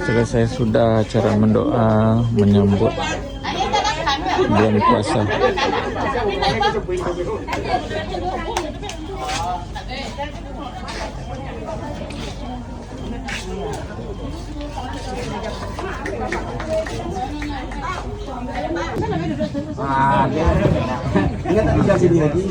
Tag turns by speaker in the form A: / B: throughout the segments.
A: Selesai sudah acara mendoa menyambut bulan puasa.
B: Dia tak bisa sini lagi.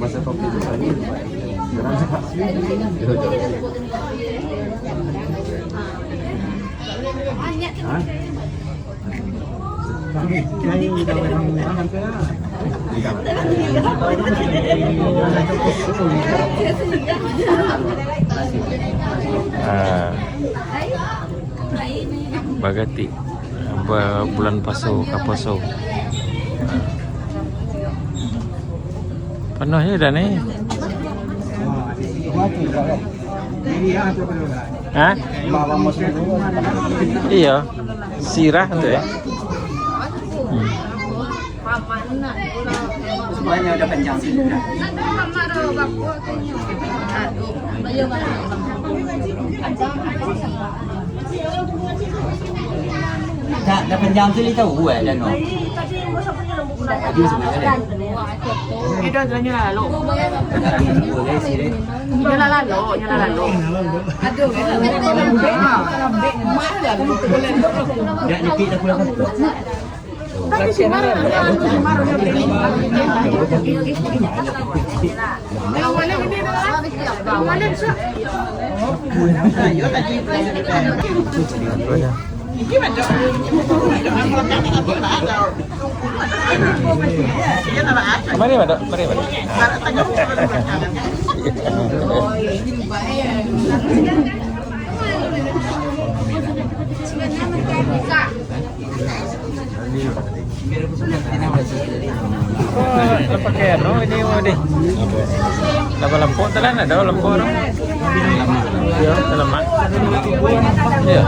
B: Masa topi itu tadi.
A: Bagati bulan paso kaposo. Penuhnya dah ni. Hah? Iya. Sirah tu ya.
B: Semuanya ada panjang sini. Tak, dah panjang tu dia tahu dan no. Tadi sebenarnya.
C: Itu adalah lalu.
B: Boleh sih deh.
C: Nyala lalu. Aduh, lembek. Mahal lalu.
B: Dah nyepit dah pulang.
C: Tapi si marah
A: Mari, Madok. Mari. Oh, pakai no ini mau deh. Dapat lampu telan ada lampu orang. Ya, lemak. Ya.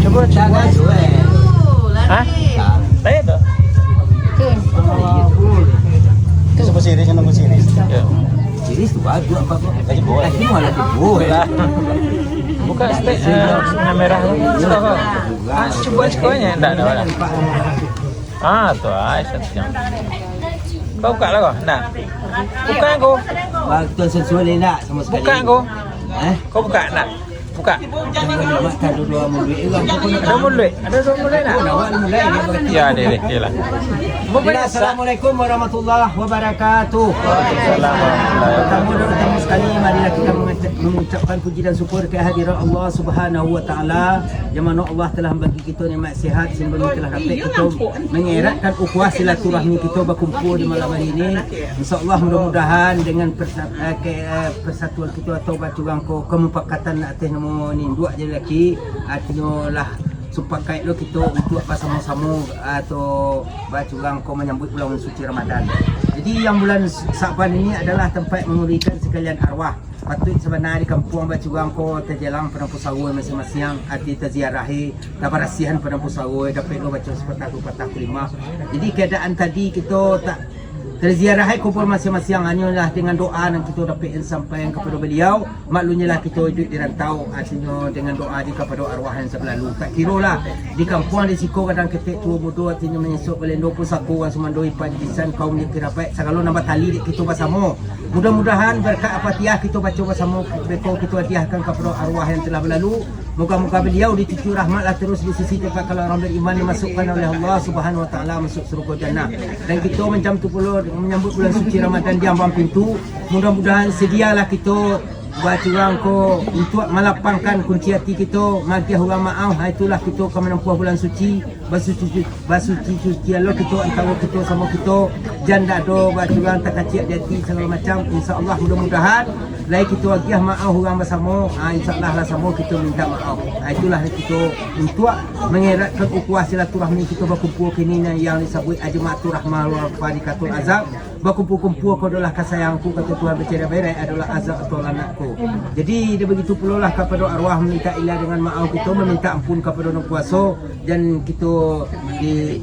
A: Coba
B: Jangan suai.
A: Hah? Saya tu.
B: Itu sebuah series yang nombor series.
A: Ya.
B: Series tu bagus apa kok? Lagi boleh. Lagi malah boleh.
A: Buka stek merah tu. Cuba sekolahnya enggak ada orang. Tu satu jam. Kau buka lah kau? Enggak. Buka aku.
B: Tuan sensual nak sama sekali.
A: Buka aku. Kau buka nak? Buka.
B: Jangan makan dua mulut.
A: Ada mulut. Ada dua mulut nak?
B: Awak mulai
A: Ya, dia lah.
B: Assalamualaikum warahmatullahi wabarakatuh. Pertama sekali marilah kita mengucapkan puji dan syukur kehadiran Allah Subhanahu wa taala yang mana Allah telah bagi kita nikmat sihat sehingga telah dapat kita mengeratkan ukhuwah silaturahmi kita berkumpul di malam hari ini. Insya-Allah mudah-mudahan dengan persatuan kita atau bacurang kemupakatan atas nama ni dua je lelaki artinya lah sepakat lo kita untuk bersama-sama atau bacurang kau menyambut bulan suci Ramadan. Jadi yang bulan Sa'ban ini adalah tempat memulihkan sekalian arwah. Patut sebenarnya di kampung bacurang kau terjalang pada pusawai masing-masing arti terziarahi tabarasihan pada pusawai dapat lo baca sepatah kelima. Jadi keadaan tadi kita tak terziarahi kubur masing-masing hanyalah dengan doa yang kita dapat sampaikan kepada beliau. Maklumnya lah kita hidup di rantau artinya dengan doa di kepada arwah yang sebelalu. Tak kira lah di kampung di siko kadang ketik tua bodoh artinya menyesuk belendo pun saku orang semandoi padisan kaum ni kira baik segala nambah tali kita bersama. Mudah-mudahan berkat Al-Fatihah kita baca bersama kita hadiahkan kepada arwah yang telah berlalu. Moga-moga beliau dicucur rahmatlah terus di sisi tempat kalau orang beriman dimasukkan oleh Allah Subhanahu wa taala masuk surga jannah. Dan kita macam tu pula menyambut bulan suci Ramadan di ambang pintu. Mudah-mudahan sedialah kita buat orang ko untuk melapangkan kunci hati kita, magi orang maaf. Itulah kita akan menempuh bulan suci, basuci Allah kita antara kita sama kita janda do buat orang tak kacik di hati segala macam. Insya-Allah mudah-mudahan lain kita agiah maaf orang bersama. Insya-Allah lah sama kita minta maaf. Itulah kita untuk mengeratkan ukhuwah silaturahmi kita berkumpul kini yang disebut Ajma'atur Rahmah wa Fadikatul Azab. berkumpul-kumpul kau adalah kasayangku, kata Tuhan bercerai berai adalah azab atau anakku. Jadi dia begitu pula lah kepada arwah meminta ilah dengan maaf kita, meminta ampun kepada Yang Kuasa, dan kita di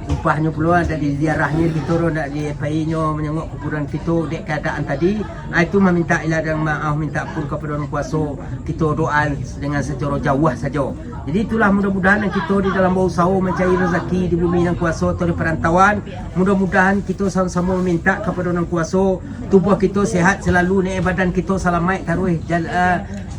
B: upahnya pula ada di ziarahnya kita nak di painya menengok kuburan kita dek keadaan tadi. Itu meminta ilah dan maaf, minta ampun kepada Yang Kuasa, kita doa dengan secara jauh saja. Jadi itulah mudah-mudahan kita di dalam berusaha mencari rezeki di bumi Yang Kuasa atau di perantauan, mudah-mudahan kita sama-sama meminta kepada Yang Kuasa tubuh kita sihat selalu, ni badan kita selamat taruh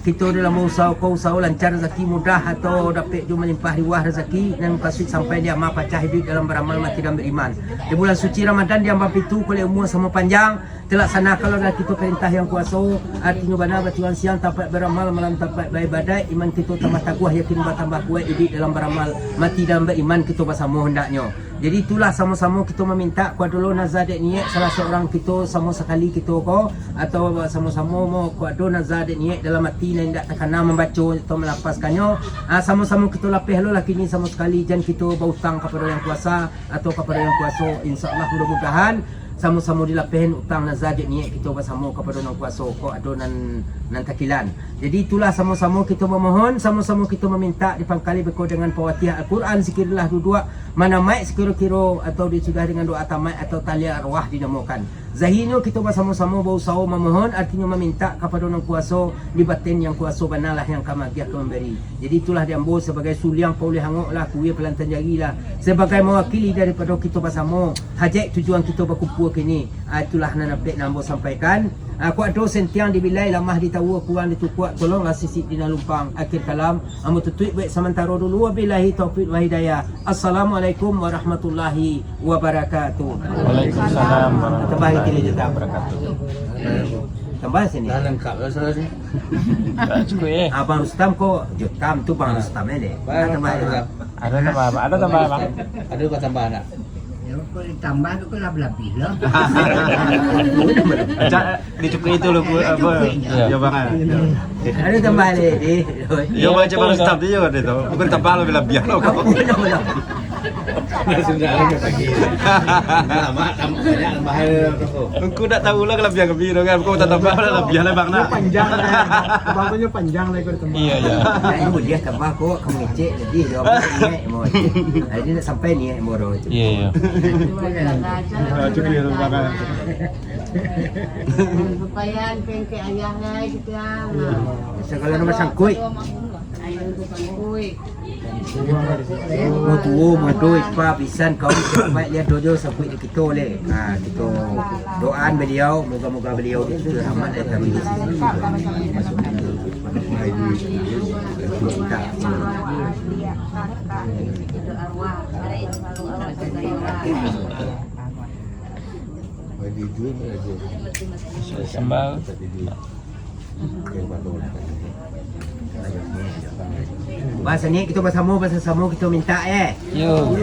B: kita dalam usaha lancar rezeki mudah atau dapat jumpa melimpah riwah rezeki dan kasih sampai dia amal pacah hidup dalam beramal mati dan beriman. Di bulan suci Ramadan dia ambil itu kulit umur sama panjang terlaksana kalau dah kita perintah Yang Kuasa, artinya benar bertuan siang tapat beramal malam tapat beribadat, iman kita tambah takuah yakin bertambah kuat hidup dalam beramal mati dan beriman kita bersama hendaknya. Jadi itulah sama-sama kita meminta kuat dulu nazar dek niat salah seorang kita sama sekali kita ko atau sama-sama mau kuat dulu nazar dek niat dalam hati dan tidak terkena membaca atau melapaskannya. Sama-sama kita lapih dulu laki ni sama sekali jangan kita berhutang kepada Yang Kuasa atau kepada Yang Kuasa. InsyaAllah mudah-mudahan sama-sama dilapihin utang nazar dek niat kita bersama kepada Yang Kuasa ko ada nan takilan. Jadi itulah sama-sama kita memohon, sama-sama kita meminta dipangkali berkau dengan Fawatihah Al-Quran sekiranya dua mana mai sekira-kira atau sudah dengan doa tamat atau tali arwah dinamakan. Zahirnya kita bersama-sama berusaha memohon, artinya meminta kepada Yang Kuasa di batin Yang Kuasa benalah yang kamagiah memberi. Jadi itulah diambil sebagai suliang paulih hangoklah kuih pelantan jarilah sebagai mewakili daripada kita bersama hajat tujuan kita berkumpul kini. Itulah nak nambo sampaikan. Kuat do sentiang dibilai lamah ditawa kuan ditukuat tolonglah sisi dina lumpang akhir kalam amu tutup baik sementara dulu wabillahi taufik wa hidayah. Assalamualaikum warahmatullahi wabarakatuh.
A: Waalaikumsalam warahmatullahi wabarakatuh.
B: Tambah sini.
D: Dah lengkap dah salah ni.
A: Tak cukup
B: Abang Rustam kok Jutam tu Bang Rustam ni. Tambah
A: Ada tambah bang. Ada tambah bang.
D: Ada kau tambah nak?
E: Ya, kalau tambah tu kan lebih lah.
F: Dicukup itu loh apa? Ya bang.
B: ada tambah lagi.
F: Ya baca baru stop dia ada tu. Bukan tambah lebih loh.
D: Sudah ada lagi. Lama banyak mahal tu.
F: Aku tak tahu lah kelebihan ke biru kan. Aku tak tambah lebih lah bang nak.
E: Panjang lah. Bangnya panjang lah kalau tambah.
A: Iya ya.
B: Ini dia tambah kok kamu cek jadi jawab ni mau. Hari ni sampai ni moro.
A: Iya ya.
F: Cukup ya bang.
C: Supaya pengke ayahnya kita.
B: Segala nama sangkui.
C: Ui.
B: Mau tua, mau duit, pa, pisan kau baik lihat dojo sampai di kita le. Kita doaan beliau, moga-moga beliau itu rahmat dan kami di sini.
A: Sambal.
B: Bahasa ni kita bersama kita minta
A: Yo.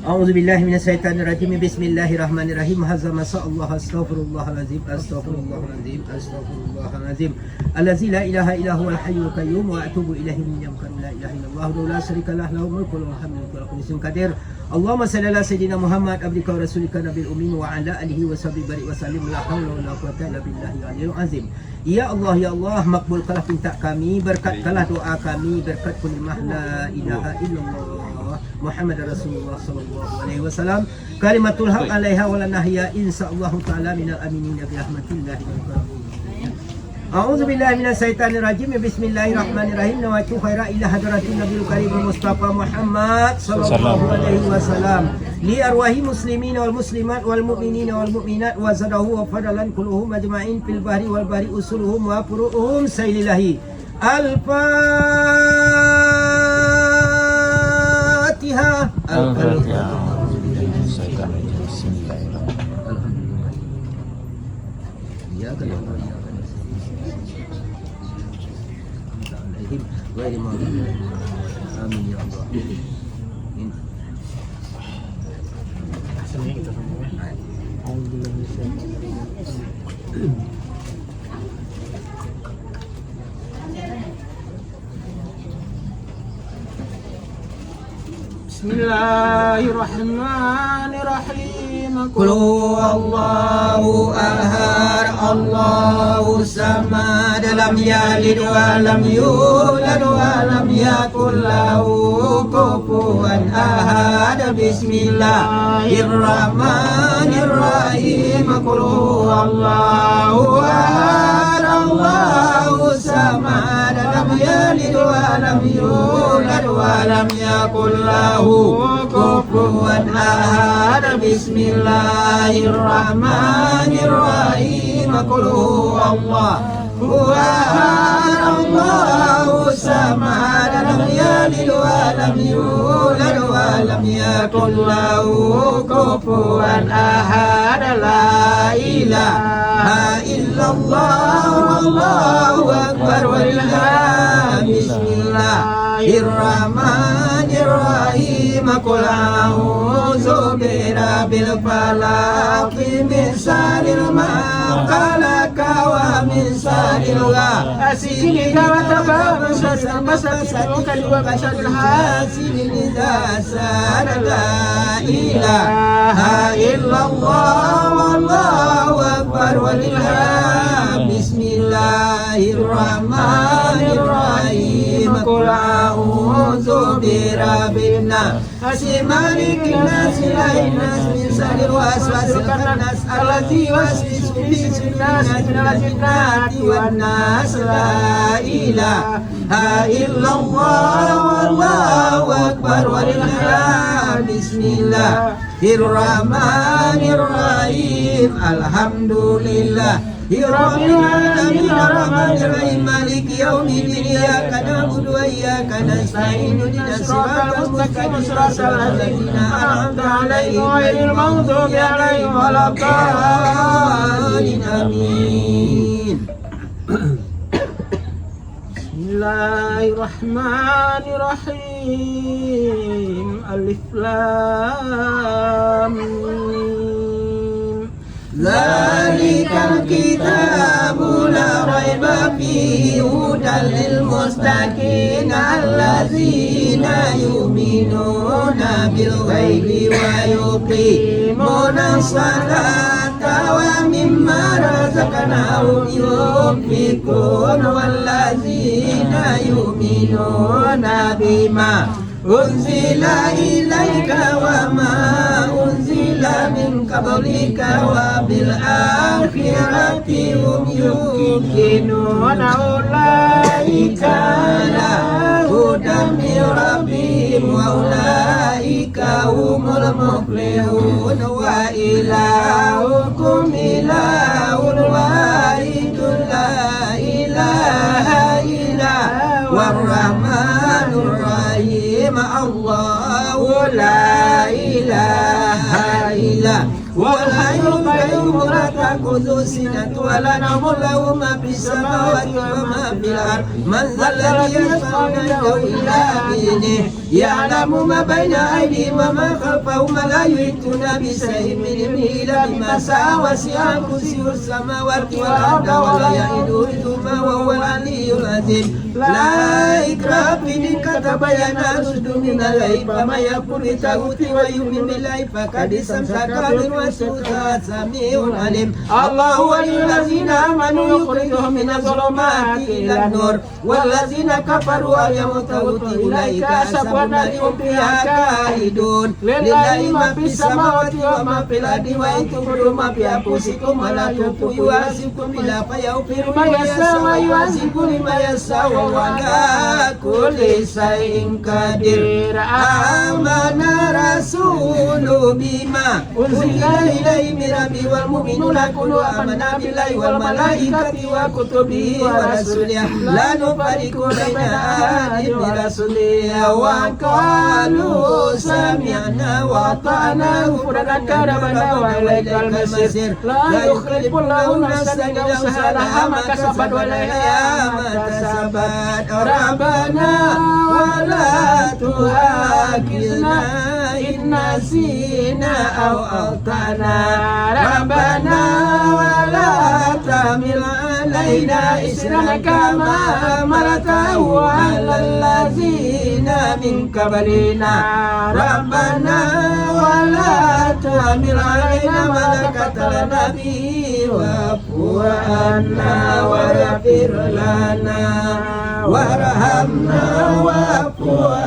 B: A'udzubillahi minasyaitonirrajim. Bismillahirrahmanirrahim. Hazza ma Allah astaghfirullahalazim astaghfirullahalazim astaghfirullahalazim allazi la ilaha illa huwal hayyul qayyum wa atubu ilaihi min yamkan la ilaha illallah la syarika lah lahul mulku wa hamdu wa kullu shay'in qadir. Allahumma salli ala sayyidina Muhammad abdika wa rasulika nabiyil ummi wa ala alihi wa sahbihi barik wa sallim la haula wa la quwwata illa billahi al-aliyyil azim. Ya Allah makbulkanlah minta kami, berkatkanlah doa kami, berkat kalimah la ilaha illallah Muhammad Rasulullah sallallahu alaihi wasallam, kalimatul haq alaiha wa lanahya insyaallah taala minal aminin bi rahmatillahi wa barakatuh. A'udzu billahi minasyaitonir rajim. Bismillahirrahmanirrahim. Nawaitu khaira ila hadratin nabiyil karim Mustafa Muhammad sallallahu alaihi wasallam li arwahi muslimin wal muslimat wal mu'minin wal mu'minat wa zadahu wa fadalan kulluhum ajma'in fil bahri wal bahri usuluhum wa furu'uhum saylillahi. Al-Fatihah.
A: Al-Fatihah.
B: Ya kan. غير مغضوب آمين يا الله.
E: Bismillahirrahmanirrahim.
B: Qul huwallahu ahad, Allahu samad, lam yalid wa lam yulad wa lam yakul lahu kufuwan ahad. Bismillahirrahmanirrahim. Qul huwallahu ahad, Allahu samad, lam yalid wa lam yulad wa lam yakul lahu kufuwan ahad. Bismillahirrahmanirrahim. Qul huwallahu ahad, Allahu samad, lam yalid wa lam yulad wa lam yakul lahu kufuwan ahad. La ilaha illallah, wallahu akbar, walhamdulillah. Bismillahirrahmanirrahim. Qul a'udzu birabbil falaq, min syarril ma khalaq, wa min syarril ghasiqin idza hasad. La ilaha illallah, wallahu akbar, walhamdulillah. Bismillahirrahmanirrahim. Qul a'udzu birabbin nas, malikin nas, ilahin nas, min syarril waswasil khannas, allazi yuwaswisu fi sudurin minal jinnati wan nas. La ilaha illallah, wallahu akbar, walhamdulillah. Bismillahirrahmanirrahim. Alhamdulillah Rabbil alamin, arrahmanir rahim, maliki yaumiddin, iyyaka na'budu wa iyyaka nasta'in, ihdinas siratal mustaqim, siratal ladzina an'amta 'alaihim ghairil maghdubi 'alaihim waladdallin. Amin. Bismillahirrahmanirrahim. Alif lam mim. Zalikal kitabu la raiba fihi hudan lil muttaqin, allazina yu'minuna bil ghaibi wa yuqimuna sholata wa mimma razaqnahum yunfiqun, wallazina yu'minuna bima unzila ilaika wa ma unzila min qablika wa bil akhirati hum yuqinuna, ulaika ala hudan min rabbihim wa ulaika humul muflihun. Wa ilahukum ilahun wahidun, la ilaha illa huwar rahmanur rahim. Allahu la ilaha illa wal hayyul qayyum, la ta'khudhuhu sinatun wa la nawmun, lahu ma fis samawati wa ma fil ard. Man dhal ladzi yashfa'u 'indahu illa bi'idhnihi, ya'lamu ma bayna aydihim wa ma khalfahum, wa la yuhituna bi shay'in min ilmihi illa bima sha'a, wasi'a kursiyyuhus samawati wal arda wa la ya'iduhu hifdhuhuma wa huwal 'aliyyul 'azim. La ikraha fid-din, qad tabayyana ar-rushdu minal ghayy, faman yakfur bi-taghuti wa yu'min billahi faqad istamsaka bil-'urwatil sami'ul 'alim. Allahu waliyyul ladzina amanu yukhrijuhum minadh-dhulumati ilan-nur, wal ladzina kafaru awliya'uhum at-taghuti, ulaika ashabun nari hum fiha khalidun. Lillahi ma fis samawati wa ma fil ardi, wa in tubdu ma fi anfusikum wa la tukhfuhu yuhasibkum billahi fayaghfiru ma yasha'u wa yu'adhibu liman yasha'u wa huwa ala kulli shay'in qadir. Amana rasulu bima unzila ilaihi min rabbihi wal mu'minuna kullu amana billahi wal malaikati wa kutubihi wa rasulihi la nufarriqu baina ahadin min rasulihi wa qalu sami'na wa ata'na ghufranaka rabbana wa ilaikal masir. La yukhlifullahu nafsan idza usaha ma kasabat wa alaiha ma kasabat. Rabbana wa la tu'akhidhna in nasina aw akhtana. Rabbana wa la tahmil علينا إسرا كما حملته على الذين من قبلنا ربنا ولا تحمل علينا ما لا طاقة لنا به واعف عنا واغفر لنا وارحمنا واعف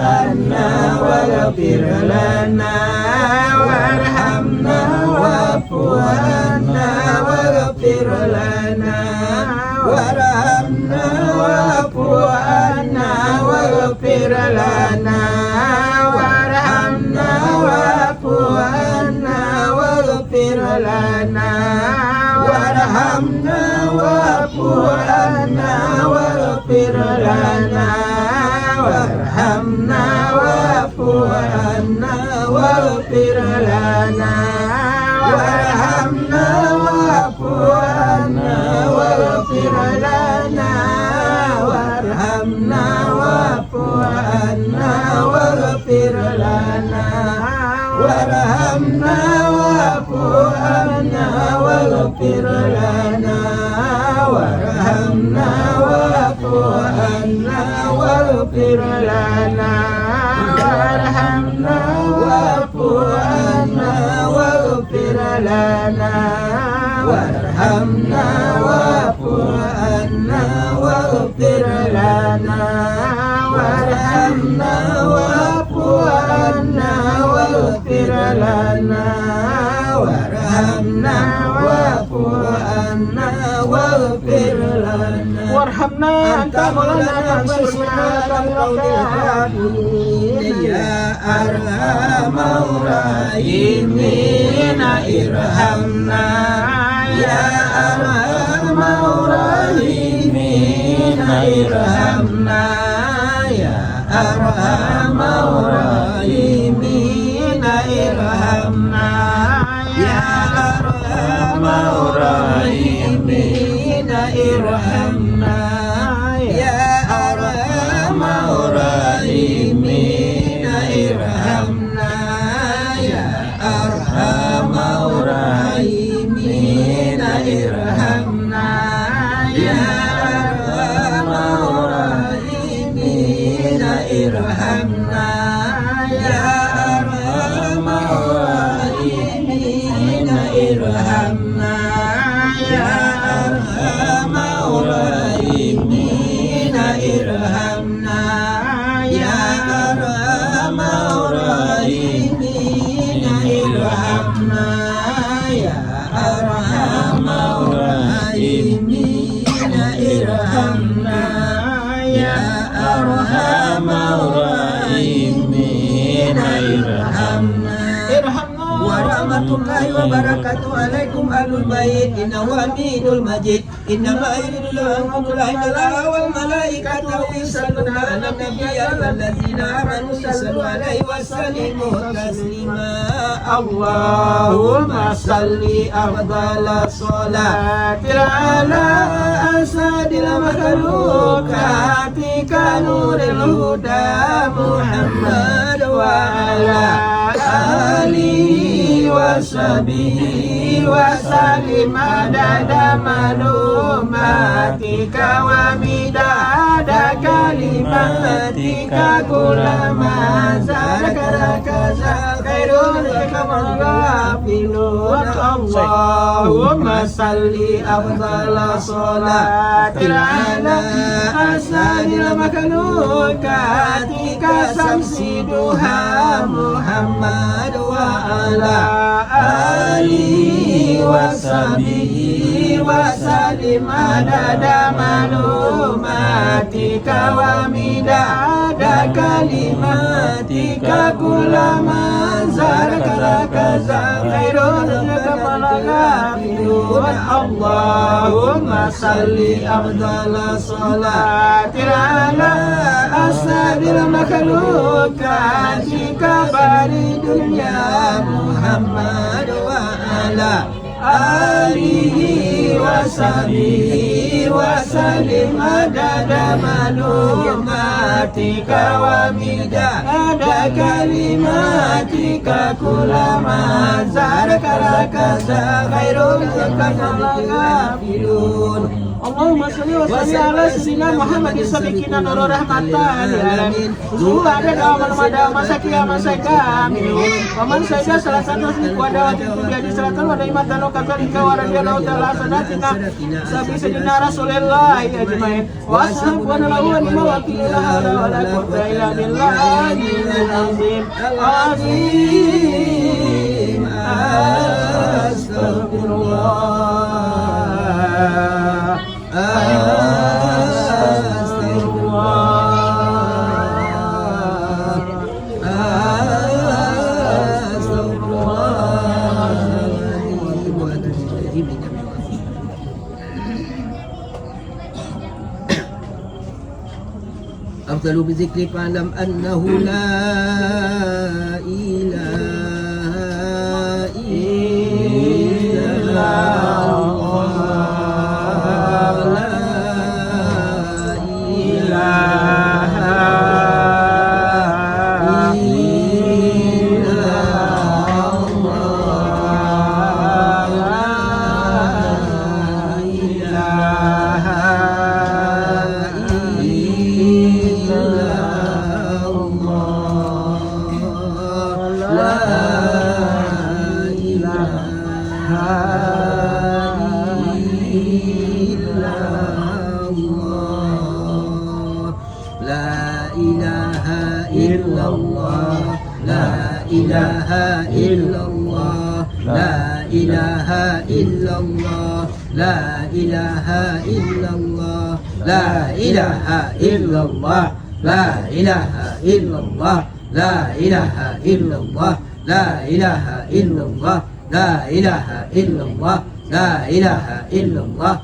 B: عنا واغفر لنا وارحمنا واعف عنا واغفر لنا وارحمنا واعف عنا واغفر لنا وارحمنا واعف عنا واغفر لنا وارحمنا واعف عنا واغفر لنا وارحمنا واعف عنا واغفر لنا وارحمنا واعف عنا واغفر لنا وارحمنا واعف عنا واغفر لنا وارحمنا واعف عنا واغفر لنا وارحمنا واعف عنا واغفر لنا وارحمنا واعف عنا واغفر لنا وارحمنا واعف عنا واغفر لنا وارحمنا واعف عنا واغفر لنا وارحمنا واعف عنا واغفر لنا وارحمنا أنت مولانا فانصرنا على القوم الكافرين يا أرحم الراحمين ارحمنا يا أرحم الراحمين ارحمنا يا أرحم الراحمين ارحمنا يا أرحم الراحمين ارحمنا يا أرحم الراحمين ارحمنا يا أرحم الراحمين ارحمنا يا أرحم الراحمين ارحمنا يا أرحم الراحمين ارحمنا يا أرحم الراحمين ارحمنا يا أرحم الراحمين ارحمنا يا أرحم الراحمين ارحمنا يا أرحم الراحمين ارحمنا ورحمة الله وبركاته عليكم أهل البيت إنه حميد المجيد إنما يريد الله أن الله والملائكة يصلون على النبي يا الذين آمنوا صلوا عليه وسلموا تسليما اللهم صل أفضل الصلاة على أسعد المخلوقات كنور الهدى محمد وعلى آله وصحبه وسلم عدد معلوماتك ومداد كلماتك كلما ذكرك خير كما الغافلون اللهم صل أفضل صلاة على أسعد المخلوقات كشمس ضحى محمد وعلى آله وصحبه وسلم عدد معلوماتك ومداد كلماتك كلما ذكرك خير كما الغافلون اللهم صل أفضل صلاة على أسعد المخلوقات كبار الدنيا محمد وعلى آله وصحبه وسلم عدد معلوماتك ومداد كلماتك كلما ذكرك خير كما الغافلون
G: Allahumma sholli wa sallim ala sayyidina Muhammad sabiqina nur rahmatan lil alamin. Usul ada dalam mada masaki masaka minum. Paman saya salah satu kuada waktu di selatan wa imatan kadzalika wa radhiyallahu ta'ala sanatina sabi sayyidina Rasulullah ajmain. Wa ashabu wa lahu wa ni'ma wakil la hawla wa la quwwata illa billahi azim. Azim. Astagfirullah.
B: أفضل بذكر فاعلم أنه لا إله إلا الله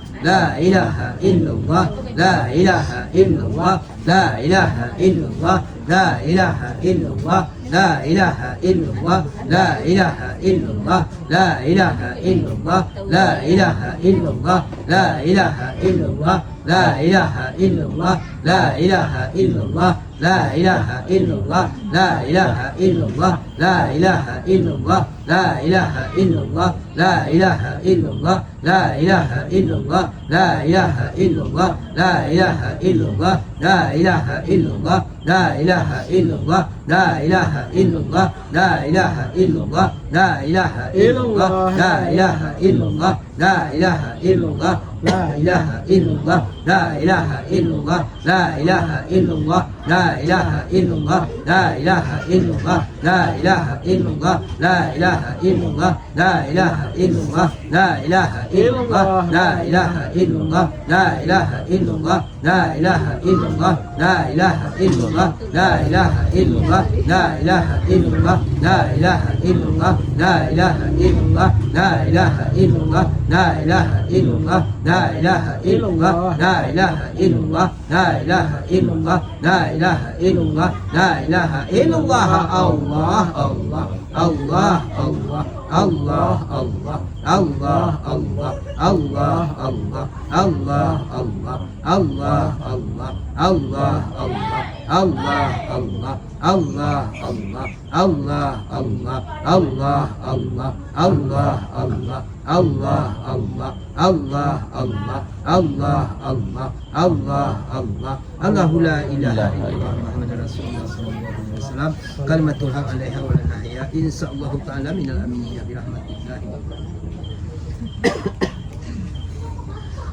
B: Allahu la ilaha illallah Muhammadur Rasulullah sallallahu alaihi wasallam kalimatul haq 'alaiha wa la nahya insyaallah ta'ala minal aminin bi rahmatillah.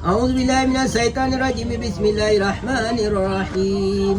B: A'udzu billahi minas syaitonir rajim. Bismillahirrahmanirrahim.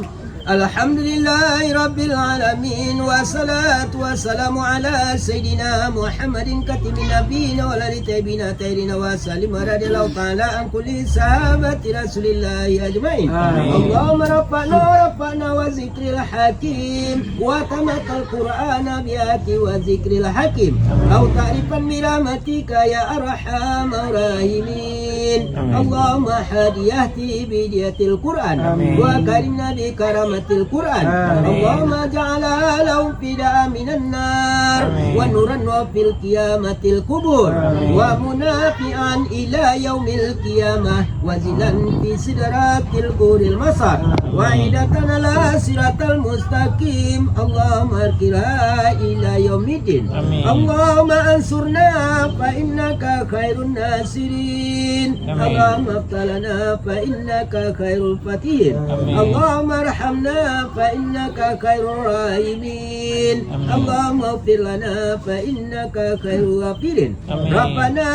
B: Alhamdulillahi Rabbil Alamin. Wassalatu wassalamu ala Sayyidina Muhammadin Katimin Nabiyina Walali Taibina Tairina Wassalim Radiyallahu ta'ala an kulli sahabati Rasulillahi ajma'in. Allahumma Rabbana wa zikril hakim wa tamatal Qur'ana biati wa zikril hakim au ta'rifan miramatika ya arhamar rahimin. Allahumma hadiyahti bidiyatil Qur'an wa karimna bi karamat القرآن اللهم جعل لهم فداء من النار ونورا وفي القيامة القبور ومنافعا إلى يوم القيامة وزلا في سدرات القور المصر وعيدة على صراط المستقيم اللهم اركها إلى يوم الدين اللهم انصرنا فإنك خير الناصرين اللهم افتح لنا فإنك خير الفاتحين اللهم ارحمنا فإنك خير الراحمين اللهم اغفر لنا فإنك خير الغافرين ربنا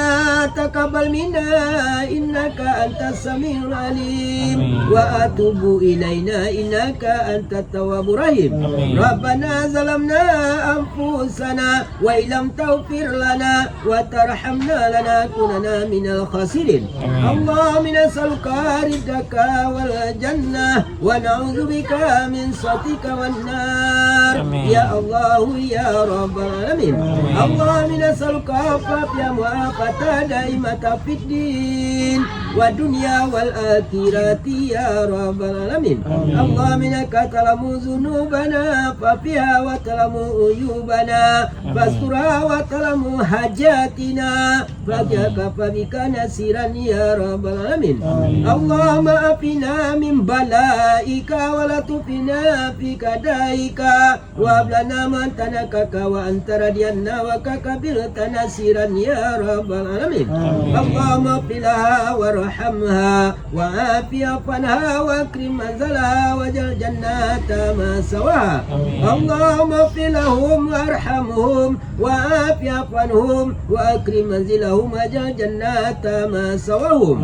B: تقبل منا إنك أنت السميع العليم وأتوب إلينا إنك أنت التواب الرحيم ربنا ظلمنا أنفسنا وإن لم تغفر لنا وترحمنا لنكونن من الخاسرين اللهم نسألك رضاك والجنة ونعوذ بك من سخطك والنار يا الله يا رب العالمين اللهم نسألك عافية وعافية دائمة في الدين والدنيا والآخرة يا رب العالمين اللهم إنك تعلم ذنوبنا ففيها وتعلم عيوبنا فاسترها وتعلم حاجاتنا فكفى بك نصيرا يا رب العالمين اللهم أفنا من بلائك ولا تفنا في كدائك وهب لنا من تنكك وأنت ردينا وككبرت نصيرا يا رب العالمين اللهم اغفر لها وارحمها وعافها فانها واكرم منزلها واجعل جنات ما سواها اللهم اغفر لهم وارحمهم وعافها فانهم واكرم منزلهم واجعل جنات ما سواهم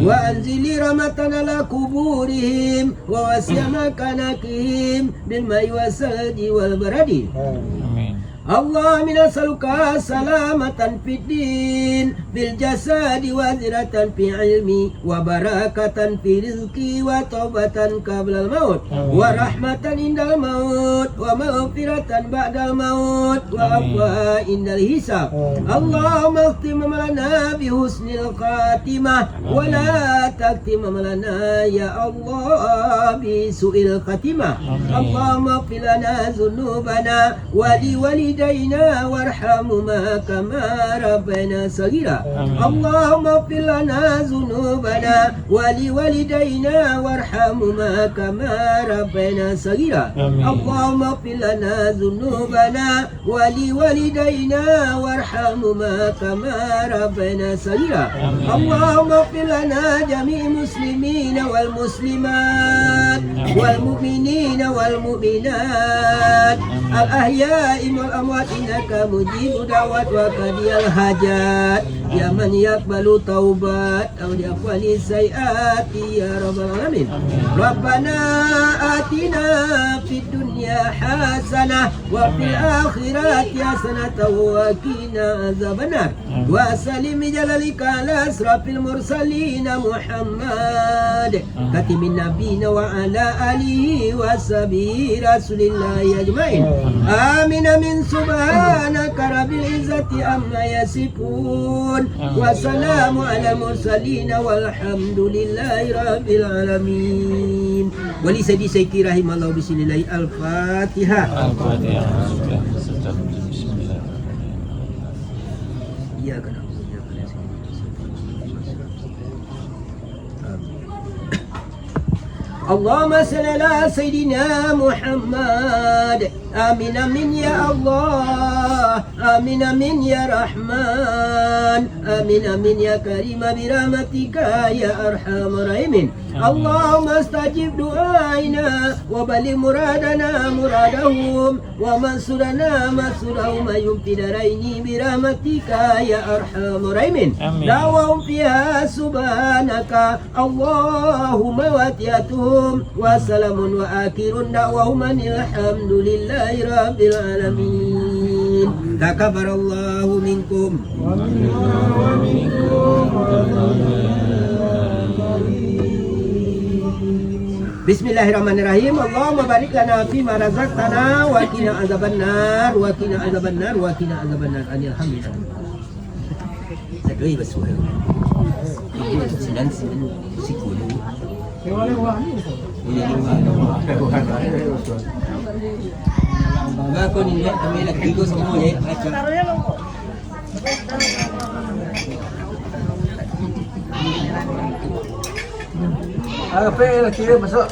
B: وانزل رحمتنا على قبورهم ووسع مكانكهم بالماء والثلج والبرد اللهم نسألك سلامة في الدين بالجسد وزرة في علمي وبركة في رزقي وتوبة قبل الموت ورحمة عند الموت ومغفرة بعد الموت وعفوا عند الحساب اللهم اختم لنا بحسن الخاتمة ولا تختم لنا يا الله بسوء الخاتمة اللهم اغفر لنا ذنوبنا ولوالدينا وارحمهما كما ربنا صغيرا اللهم اغفر لنا ذنوبنا ولوالدينا وارحمهما كما ربنا صغيرا اللهم اغفر لنا ذنوبنا ولوالدينا وارحمهما كما ربنا صغيرا اللهم اغفر لنا جميع المسلمين والمسلمات والمؤمنين والمؤمنات الأحياء والأموات إنك مجيب دعوات وقاضي الحاجات يا من يقبل توبات أو يغفر السيئات يا رب العالمين ربنا آتنا في الدنيا حسنة وفي الآخرة حسنة وقنا عذاب النار وسلم جلالك على أشرف المرسلين محمد خاتم النبيين وعلى آله وصحبه رسول الله أجمعين آمين من سبحانك رب العزة عما يصفون وسلام على المرسلين والحمد لله رب العالمين ولسيدي سيدي رحمه الله بسم الله الفاتحة إياك نعبد وإياك نستعين اللهم صل على سيدنا محمد آمين آمين يا الله آمين آمين يا رحمن آمين آمين يا كريم برحمتك يا أرحم الراحمين اللهم استجب دعائنا وبلغ مرادنا مرادهم ومنصرنا منصرهم في دارين برحمتك يا أرحم الراحمين دعوهم فيها سبحانك اللهم واتيتهم وسلام وآخر دعوهم أن الحمد لله رب العالمين تكبر الله منكم Bismillahirrahmanirrahim. Allahumma barik lana fima razaqtana wa qina azabannar wa qina azabannar wa qina azabannar. Alhamdulillah. Sakri basuh. Sinan sikul. Ba ko ni kami nagtigo sa mo eh.
E: Apa yang kira masuk?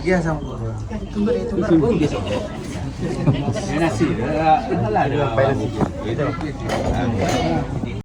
D: Dia sama.
B: Pun dia sama.
D: Nasi. Alah, ada apa nasi. Itu.